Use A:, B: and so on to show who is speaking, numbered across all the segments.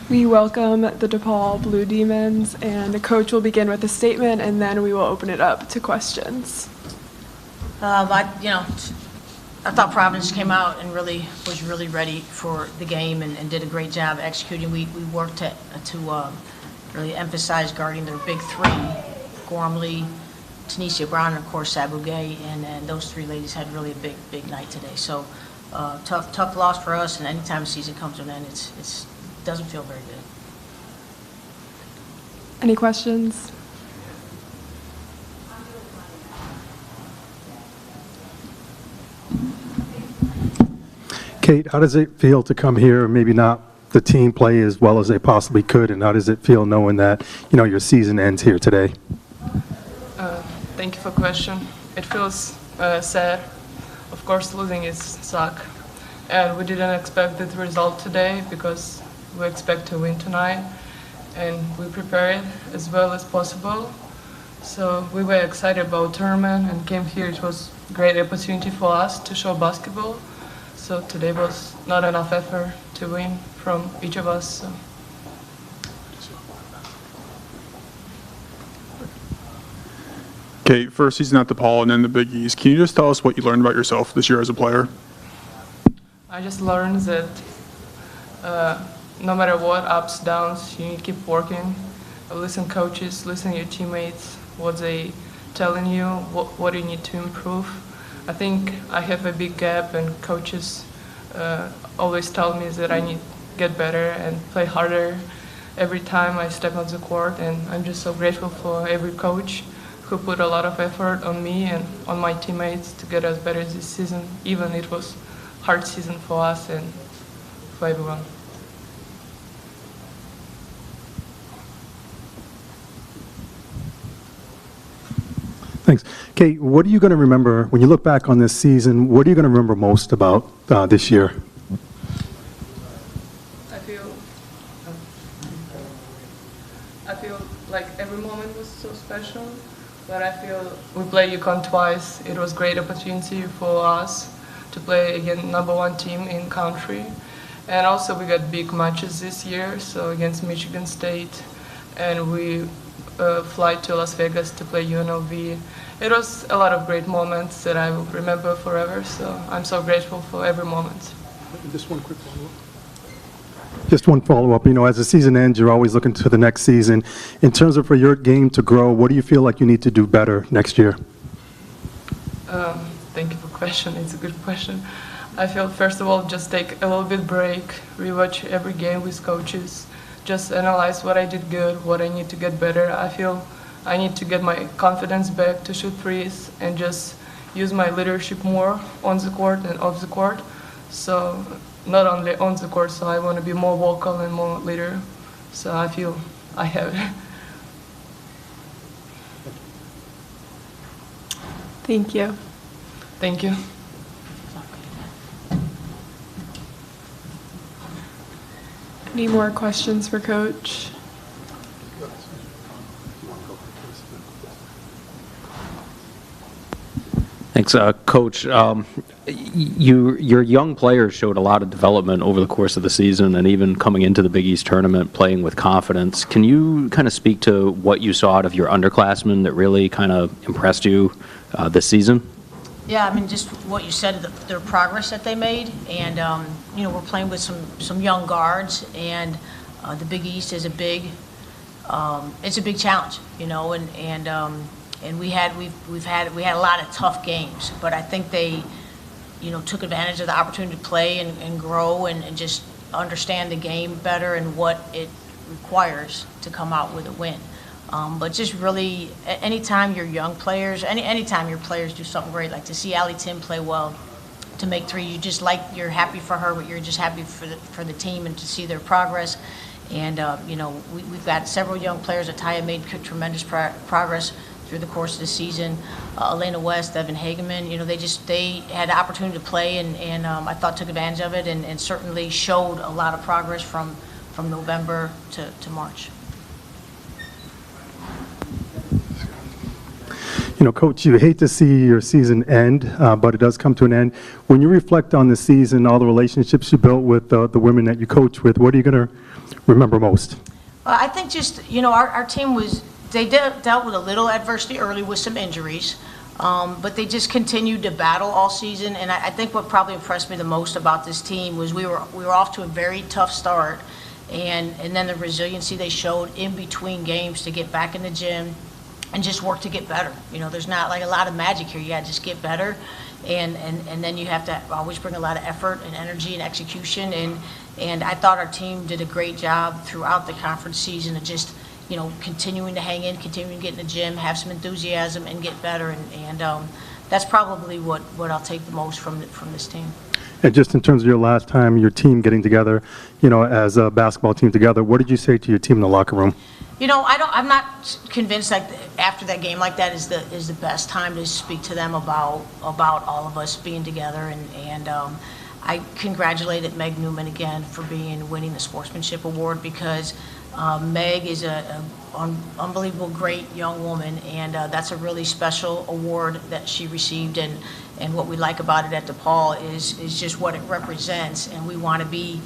A: We welcome the DePaul Blue Demons, and the coach will begin with a statement, and then we will open it up to questions.
B: I thought Providence came out and was really ready for the game and did a great job executing. We worked to really emphasize guarding their big three, Gormley, Tanisha Brown, and of course Sabu Gay, and those three ladies had really a big night today. So tough loss for us, and anytime the season comes to an end, it doesn't feel very good.
A: Any questions?
C: Kate, how does it feel to come here and maybe not the team play as well as they possibly could, and how does it feel knowing that, your season ends here today?
D: Thank you for the question. It feels sad. Of course, losing is suck. And we didn't expect the result today because we expect to win tonight. And we prepared as well as possible. So we were excited about tournament and came here. It was a great opportunity for us to show basketball. So today was not enough effort to win from each of us. So.
E: Kate, first season at DePaul and then the Big East. Can you just tell us what you learned about yourself this year as a player?
D: I just learned that no matter what, ups, downs, you need to keep working. Listen coaches, listen your teammates, what they telling you, what you need to improve. I think I have a big gap, and coaches always tell me that I need to get better and play harder every time I step on the court, and I'm just so grateful for every coach who put a lot of effort on me and on my teammates to get us better this season, even it was a hard season for us and for everyone.
C: Thanks. Kate, what are you going to remember, when you look back on this season, what are you going to remember most about this year?
D: I feel like every moment was so special, but I feel we played UConn twice. It was a great opportunity for us to play against #1 team in country. And also we got big matches this year, so against Michigan State, and we fly to Las Vegas to play UNLV. It was a lot of great moments that I will remember forever, so I'm so grateful for every moment.
C: Just one quick follow-up. Just one follow-up. As the season ends, you're always looking to the next season. In terms of for your game to grow, what do you feel like you need to do better next year?
D: Thank you for the question. It's a good question. I feel, first of all, just take a little bit break, rewatch every game with coaches, just analyze what I did good, what I need to get better. I feel I need to get my confidence back to shoot threes and just use my leadership more on the court and off the court. So not only on the court, so I want to be more vocal and more leader. So I feel I have it.
A: Thank you.
D: Thank you.
A: Any more questions for Coach?
F: Thanks, Coach. Your young players showed a lot of development over the course of the season, and even coming into the Big East tournament, playing with confidence. Can you kind of speak to what you saw out of your underclassmen that really kind of impressed you this season?
B: Yeah, I mean, just what you said, their progress that they made, and we're playing with some young guards, and the Big East is it's a big challenge, and we had a lot of tough games, but I think they, took advantage of the opportunity to play and grow and just understand the game better and what it requires to come out with a win. But just really, anytime your young players, anytime your players do something great, like to see Allie Tim play well, to make three, you're happy for her, but you're just happy for the team and to see their progress. And, we've got several young players that Taya made tremendous progress through the course of the season. Elena West, Evan Hageman, they had the opportunity to play and I thought took advantage of it and certainly showed a lot of progress from November to March.
C: Coach, you hate to see your season end, but it does come to an end. When you reflect on the season, all the relationships you built with the women that you coach with, what are you going to remember most?
B: I think just, our team dealt with a little adversity early with some injuries, but they just continued to battle all season. And I think what probably impressed me the most about this team was we were off to a very tough start, and then the resiliency they showed in between games to get back in the gym and just work to get better. There's not like a lot of magic here. You got to just get better, and then you have to always bring a lot of effort and energy and execution. And I thought our team did a great job throughout the conference season of just continuing to hang in, continuing to get in the gym, have some enthusiasm, and get better. And that's probably what I'll take the most from this team.
C: And just in terms of your last time, your team getting together, as a basketball team together, what did you say to your team in the locker room?
B: I'm not convinced that after that game like that is the best time to speak to them about all of us being together. And I congratulated Meg Newman again for winning the Sportsmanship Award, because Meg is an unbelievable, great young woman, and that's a really special award that she received. And what we like about it at DePaul is just what it represents, and we want to be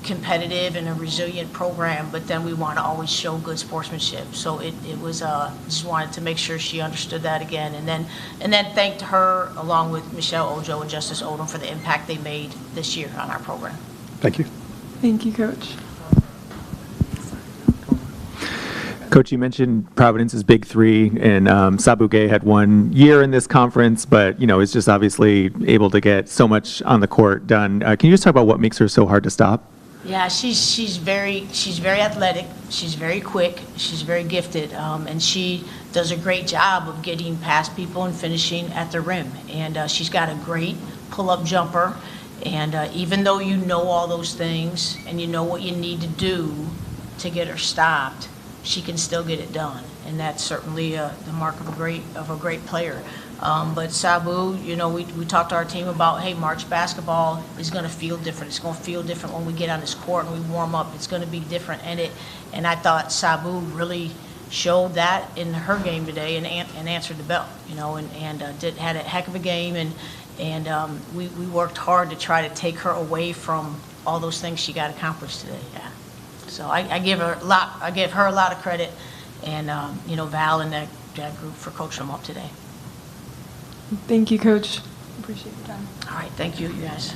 B: competitive and a resilient program, but then we want to always show good sportsmanship. So it was just wanted to make sure she understood that again, and then thanked her along with Michelle Ojo and Justice Odom for the impact they made this year on our program.
C: Thank you.
A: Thank you, Coach.
G: Coach, you mentioned Providence's big three, and Sabu Gay had 1 year in this conference, but is just obviously able to get so much on the court done. Can you just talk about what makes her so hard to stop?
B: Yeah, she's very athletic. She's very quick. She's very gifted, and she does a great job of getting past people and finishing at the rim. And she's got a great pull-up jumper. And even though you know all those things and you know what you need to do to get her stopped, she can still get it done. And that's certainly the mark of a great player. But Sabu, we talked to our team about, hey, March basketball is going to feel different. It's going to feel different when we get on this court and we warm up. It's going to be different. And I thought Sabu really showed that in her game today and answered the bell, and had a heck of a game. And we worked hard to try to take her away from all those things she got accomplished today. Yeah. So I give her a lot. I give her a lot of credit, and Val and that group for coaching them up today.
A: Thank you, Coach. Appreciate your time.
B: All right, thank you, you guys.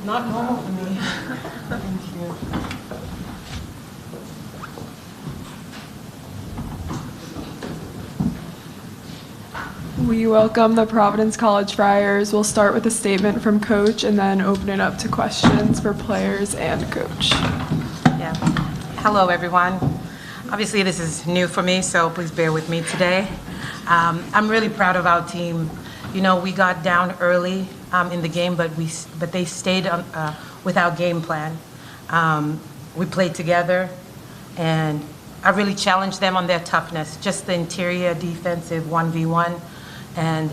B: Not normal for me. Thank you.
A: We welcome the Providence College Friars. We'll start with a statement from coach and then open it up to questions for players and coach.
H: Yeah. Hello, everyone. Obviously, this is new for me, so please bear with me today. I'm really proud of our team. You know, we got down early in the game, but they stayed with our game plan. We played together, and I really challenged them on their toughness, just the interior defensive 1v1. And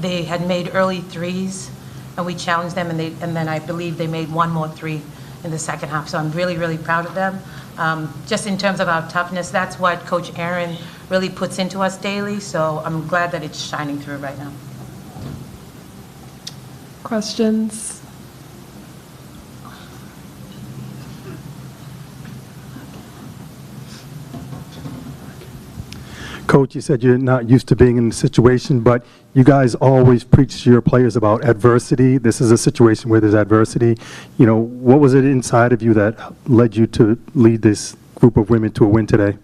H: they had made early threes, and we challenged them, and then I believe they made one more three in the second half. So I'm really, really proud of them. Just in terms of our toughness, that's what Coach Aaron really puts into us daily. So I'm glad that it's shining through right now.
A: Questions?
C: Coach, you said you're not used to being in the situation, but you guys always preach to your players about adversity. This is a situation where there's adversity. You know, what was it inside of you that led you to lead this group of women to a win today?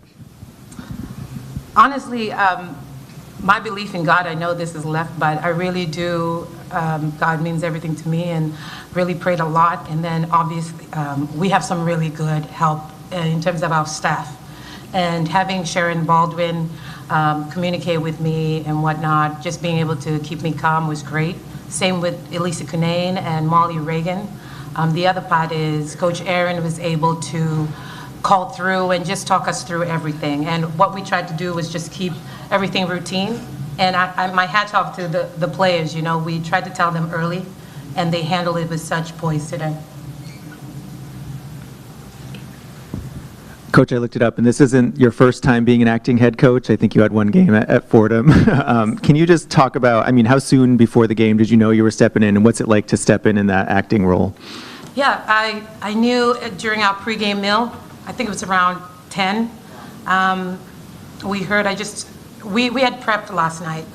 H: Honestly, my belief in God, I know this is left, but I really do. God means everything to me, and really prayed a lot. And then obviously, we have some really good help in terms of our staff. And having Sharon Baldwin communicate with me and whatnot, just being able to keep me calm was great. Same with Elisa Cunane and Molly Reagan. The other part is Coach Aaron was able to call through and just talk us through everything. And what we tried to do was just keep everything routine. And my hat's off to the players, you know, we tried to tell them early, and they handled it with such poise today.
G: Coach, I looked it up, and this isn't your first time being an acting head coach. I think you had one game at Fordham. Can you just talk about, I mean, how soon before the game did you know you were stepping in, and what's it like to step in that acting role?
H: Yeah, I knew during our pregame meal, I think it was around 10, we heard, we had prepped last night,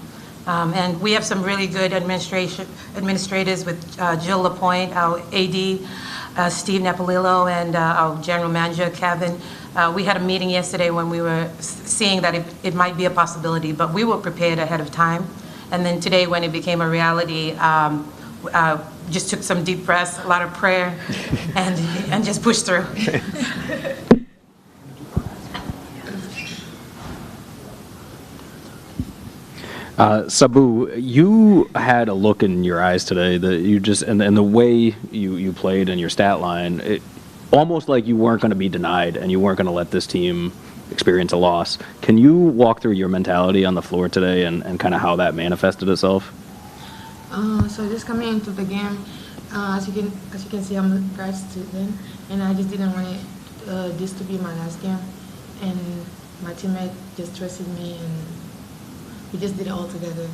H: and we have some really good administrators with Jill Lapointe, our AD, Steve Napolillo, and our general manager, Kevin. We had a meeting yesterday when we were seeing that it might be a possibility, but we were prepared ahead of time. And then today, when it became a reality, just took some deep breaths, a lot of prayer, and just pushed through.
F: Sabu, you had a look in your eyes today that you just, and the way you played and your stat line, it almost like you weren't going to be denied and you weren't going to let this team experience a loss. Can you walk through your mentality on the floor today and kind of how that manifested itself?
I: So just coming into the game, as you can see, I'm a grad student, and I just didn't want this to be my last game. And my teammate just trusted me, and we just did it all together.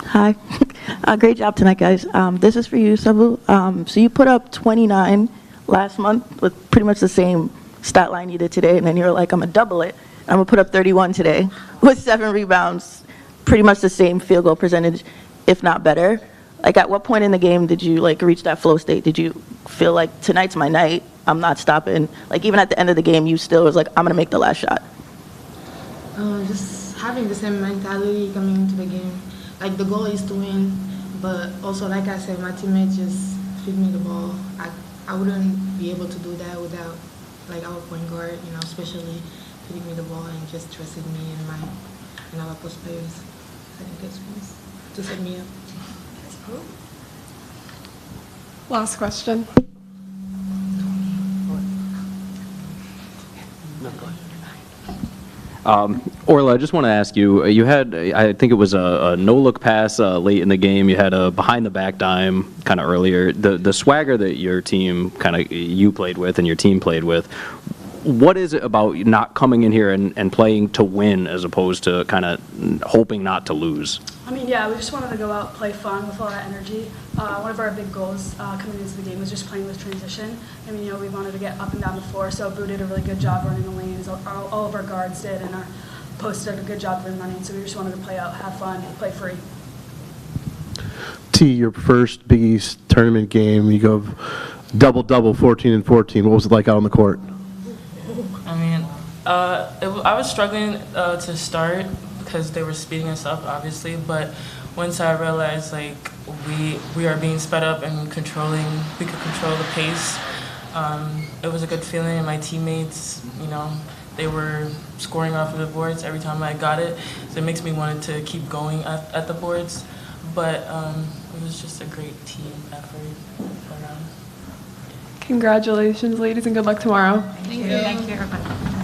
J: Hi. Great job tonight, guys. This is for you, Sabu. So you put up 29 last month with pretty much the same stat line you did today, and then you were like, I'm going to double it. I'm going to put up 31 today with 7 rebounds, pretty much the same field goal percentage, if not better. Like, at what point in the game did you, like, reach that flow state? Did you feel like, tonight's my night, I'm not stopping? Like, even at the end of the game, you still was like, I'm going to make the last shot.
I: Just having the same mentality coming into the game. Like, the goal is to win, but also, like I said, my teammates just feed me the ball. I wouldn't be able to do that without, like, our point guard, you know, especially feeding me the ball and just trusting me and our post players. I think it's nice to set me up.
A: Last question.
F: Orla, I just want to ask you, you had, I think it was a no-look pass late in the game. You had a behind-the-back dime kind of earlier. The swagger that your team you played with and your team played with, what is it about not coming in here and playing to win as opposed to kind of hoping not to lose?
K: I mean, yeah, we just wanted to go out, play fun with all that energy. One of our big goals coming into the game was just playing with transition. I mean, you know, we wanted to get up and down the floor, so Boo did a really good job running the lanes. All of our guards did, and posted a good job for running, so we just wanted to play out, have fun, play free.
L: T, your first Big East tournament game, you go double-double, 14 and 14. What was it like out on the court?
D: I mean, I was struggling to start because they were speeding us up, obviously, but once I realized like we are being sped up and we could control the pace, it was a good feeling. And my teammates, you know, they were scoring off of the boards every time I got it, so it makes me want to keep going at the boards. But it was just a great team effort.
A: Congratulations, ladies, and good luck tomorrow.
B: Thank you, everybody.